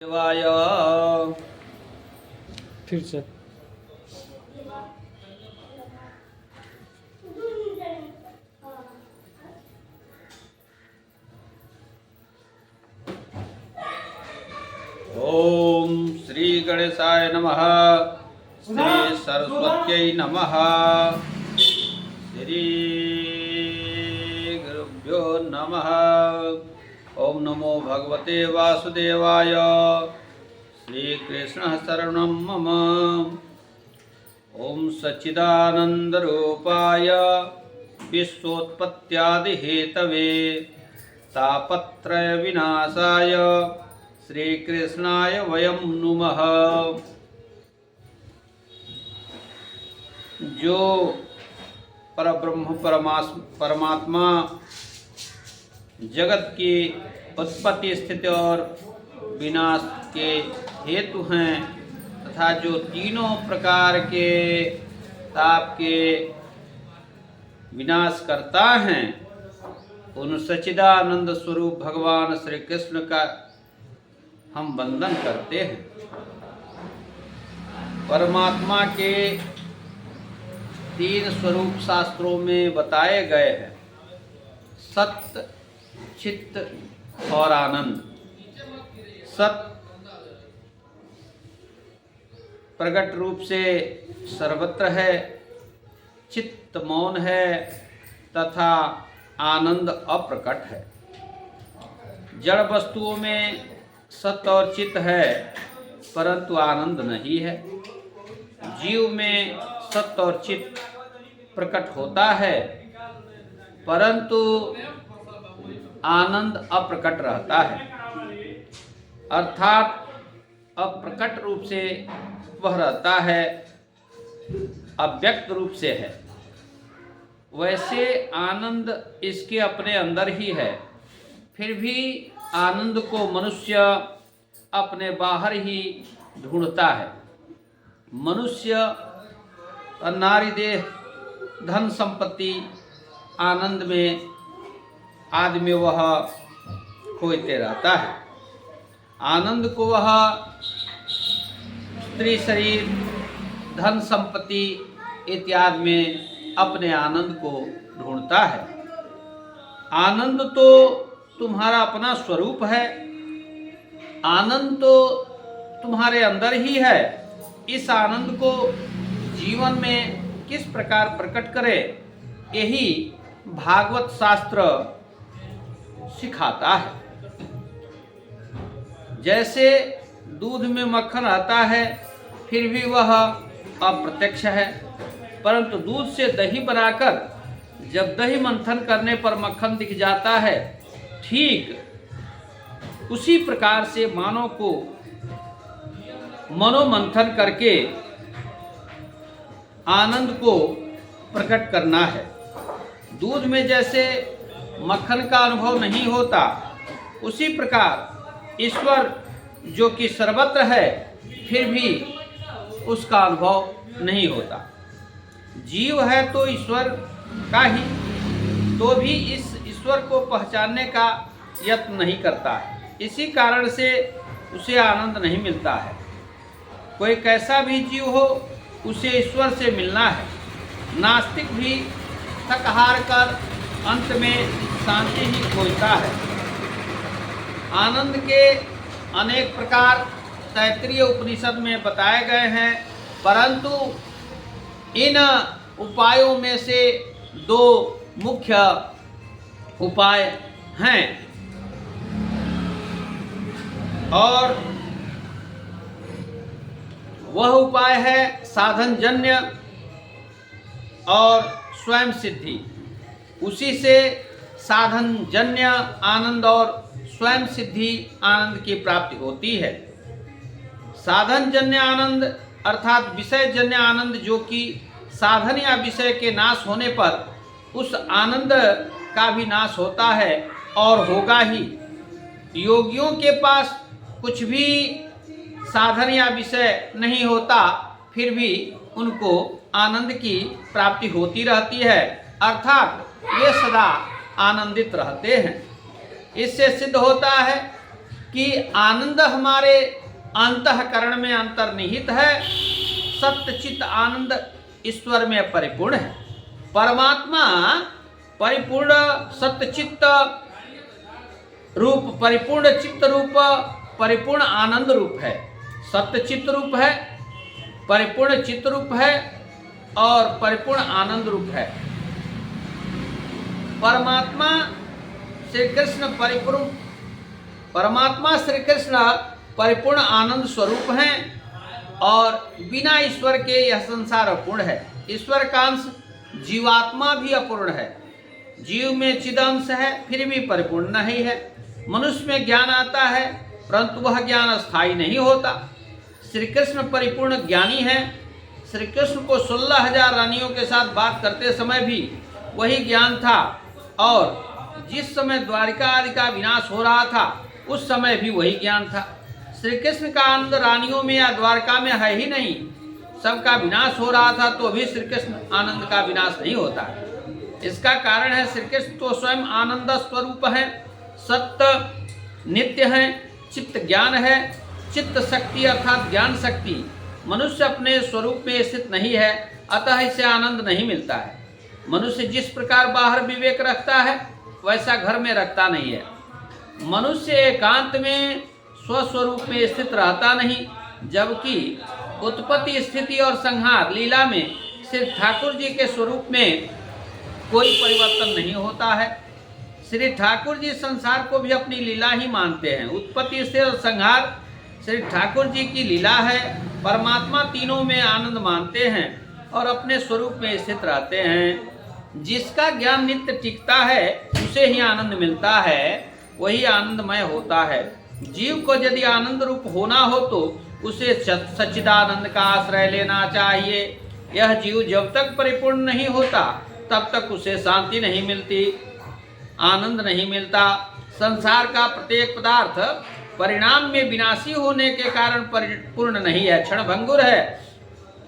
देवाय फिर से ओम श्री गणेशाय नमः। श्री सरस्वत्यै नमः। श्री गुरुभ्यो नमः। ओम नमो भगवते वासुदेवाय। श्री कृष्ण शरणं मम। ओम सच्चिदानंद रूपाय विश्वोत्पत्त्यादि हेतवे तापत्रय विनाशाय श्री कृष्णाय वयं नुमः। जो परब्रह्म परमात्मा जगत की उत्पत्ति स्थिति और विनाश के हेतु हैं तथा जो तीनों प्रकार के ताप के विनाश करता हैं, उन सच्चिदानंद स्वरूप भगवान श्री कृष्ण का हम वंदन करते हैं। परमात्मा के तीन स्वरूप शास्त्रों में बताए गए हैं, सत्य, चित्त और आनंद। सत्य प्रकट रूप से सर्वत्र है, चित्त मौन है तथा आनंद अप्रकट है। जड़ वस्तुओं में सत्य और चित्त है परंतु आनंद नहीं है। जीव में सत्य और चित्त प्रकट होता है परंतु आनंद अप्रकट रहता है, अर्थात अप्रकट रूप से वह रहता है, अव्यक्त रूप से है। वैसे आनंद इसके अपने अंदर ही है, फिर भी आनंद को मनुष्य अपने बाहर ही ढूंढता है। मनुष्य नारी देह धन संपत्ति आनंद में आदमी वह खोजते रहता है। आनंद को वह स्त्री शरीर धन संपत्ति इत्यादि में अपने आनंद को ढूंढता है। आनंद तो तुम्हारा अपना स्वरूप है, आनंद तो तुम्हारे अंदर ही है। इस आनंद को जीवन में किस प्रकार प्रकट करे, यही भागवत शास्त्र सिखाता है। जैसे दूध में मक्खन आता है फिर भी वह अप्रत्यक्ष है, परंतु दूध से दही बनाकर जब दही मंथन करने पर मक्खन दिख जाता है, ठीक उसी प्रकार से मानव को मनोमंथन करके आनंद को प्रकट करना है। दूध में जैसे मक्खन का अनुभव नहीं होता, उसी प्रकार ईश्वर जो कि सर्वत्र है फिर भी उसका अनुभव नहीं होता। जीव है तो ईश्वर का ही, तो भी इस ईश्वर को पहचानने का यत्न नहीं करता है। इसी कारण से उसे आनंद नहीं मिलता है। कोई कैसा भी जीव हो, उसे ईश्वर से मिलना है। नास्तिक भी थक हार कर अंत में शांति ही खोजता है। आनंद के अनेक प्रकार तैत्तिरीय उपनिषद में बताए गए हैं, परंतु इन उपायों में से दो मुख्य उपाय हैं और वह उपाय है साधनजन्य और स्वयं सिद्धि। उसी से साधनजन्य आनंद और स्वयं सिद्धि आनंद की प्राप्ति होती है। साधनजन्य आनंद अर्थात विषयजन्य आनंद, जो कि साधन या विषय के नाश होने पर उस आनंद का भी नाश होता है और होगा ही। योगियों के पास कुछ भी साधन या विषय नहीं होता, फिर भी उनको आनंद की प्राप्ति होती रहती है, अर्थात वे सदा आनंदित रहते हैं। इससे सिद्ध होता है कि आनंद हमारे अंतःकरण में अंतर्निहित है। सत्य चित्त आनंद ईश्वर में परिपूर्ण है। परमात्मा परिपूर्ण सत्य चित्त रूप, परिपूर्ण चित्त रूप, परिपूर्ण आनंद रूप है। सत्य चित्त रूप है, परिपूर्ण चित्त रूप है और परिपूर्ण आनंद रूप है। परमात्मा श्री कृष्ण परिपूर्ण आनंद स्वरूप हैं और बिना ईश्वर के यह संसार अपूर्ण है। ईश्वर का अंश जीवात्मा भी अपूर्ण है। जीव में चिदंश है फिर भी परिपूर्ण नहीं है। मनुष्य में ज्ञान आता है परंतु वह ज्ञान स्थायी नहीं होता। श्री कृष्ण परिपूर्ण ज्ञानी हैं। श्री कृष्ण को 16,000 रानियों के साथ बात करते समय भी वही ज्ञान था और जिस समय द्वारिका आदि का विनाश हो रहा था उस समय भी वही ज्ञान था। श्री कृष्ण का आनंद रानियों में या द्वारका में है ही नहीं। सबका विनाश हो रहा था तो भी श्री कृष्ण आनंद का विनाश नहीं होता। इसका कारण है श्री कृष्ण तो स्वयं आनंद स्वरूप है, सत्य नित्य है, चित्त ज्ञान है। चित्त शक्ति अर्थात ज्ञान शक्ति मनुष्य अपने स्वरूप में स्थित नहीं है, अतः इसे आनंद नहीं मिलता है। मनुष्य जिस प्रकार बाहर विवेक रखता है वैसा घर में रखता नहीं है। मनुष्य एकांत में स्वस्वरूप में स्थित रहता नहीं, जबकि उत्पत्ति स्थिति और संहार लीला में श्री ठाकुर जी के स्वरूप में कोई परिवर्तन नहीं होता है। श्री ठाकुर जी संसार को भी अपनी लीला ही मानते हैं। उत्पत्ति स्थिति और संहार श्री ठाकुर जी की लीला है। परमात्मा तीनों में आनंद मानते हैं और अपने स्वरूप में स्थित रहते हैं। जिसका ज्ञान नित्य टिकता है उसे ही आनंद मिलता है, वही आनंदमय होता है। जीव को यदि आनंद रूप होना हो तो उसे सच्चिदानंद का आश्रय लेना चाहिए। यह जीव जब तक परिपूर्ण नहीं होता तब तक उसे शांति नहीं मिलती, आनंद नहीं मिलता। संसार का प्रत्येक पदार्थ परिणाम में विनाशी होने के कारण परिपूर्ण नहीं है, क्षणभंगुर है।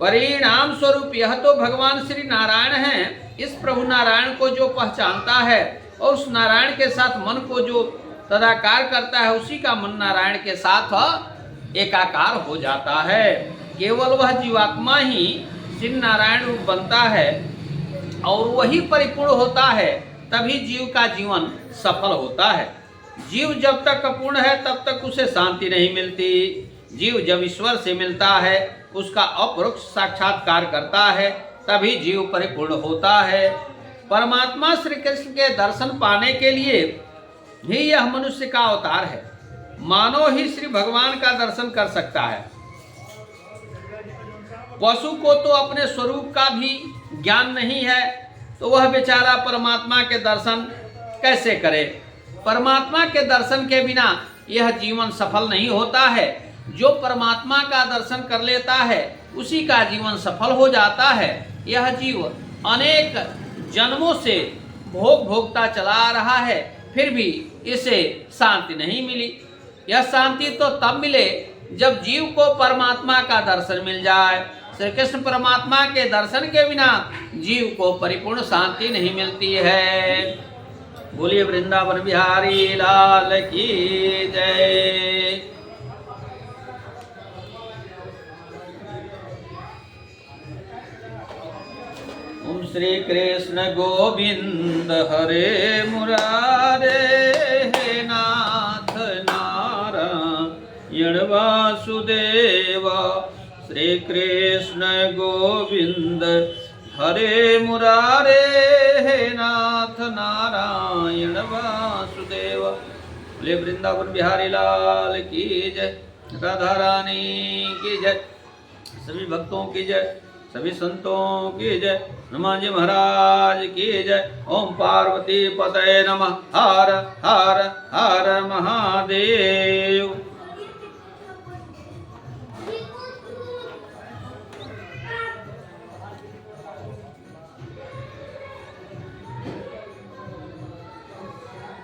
परिणाम स्वरूप यह तो भगवान श्री नारायण हैं। इस प्रभु नारायण को जो पहचानता है और उस नारायण के साथ मन को जो तदाकार करता है उसी का मन नारायण के साथ एकाकार हो जाता है। केवल वह जीवात्मा ही श्री नारायण रूप बनता है और वही परिपूर्ण होता है, तभी जीव का जीवन सफल होता है। जीव जब तक अपूर्ण है तब तक उसे शांति नहीं मिलती। जीव जब ईश्वर से मिलता है, उसका अपरोक्ष साक्षात्कार करता है, तभी जीव परिपूर्ण होता है। परमात्मा श्री कृष्ण के दर्शन पाने के लिए ही यह मनुष्य का अवतार है। मानव ही श्री भगवान का दर्शन कर सकता है। पशु को तो अपने स्वरूप का भी ज्ञान नहीं है, तो वह बेचारा परमात्मा के दर्शन कैसे करे। परमात्मा के दर्शन के बिना यह जीवन सफल नहीं होता है। जो परमात्मा का दर्शन कर लेता है उसी का जीवन सफल हो जाता है। यह जीव अनेक जन्मों से भोग भोगता चला आ रहा है, फिर भी इसे शांति नहीं मिली। यह शांति तो तब मिले जब जीव को परमात्मा का दर्शन मिल जाए। श्री कृष्ण परमात्मा के दर्शन के बिना जीव को परिपूर्ण शांति नहीं मिलती है। बोलिए वृंदावन बिहारी लाल की जय। ओम श्री कृष्ण गोविंद हरे मुरारे, हे नाथ नारायण वासुदेव। श्री कृष्ण गोविंद हरे मुरारे, हे नाथ नारायण वासुदेव। बोले वृंदावन बिहारी लाल की जय, राधा रानी की जय, सभी भक्तों की जय, सभी संतों की जय, हनुमान जी महाराज की जय। ओम पार्वती पतये नमः। हर हर हर महादेव।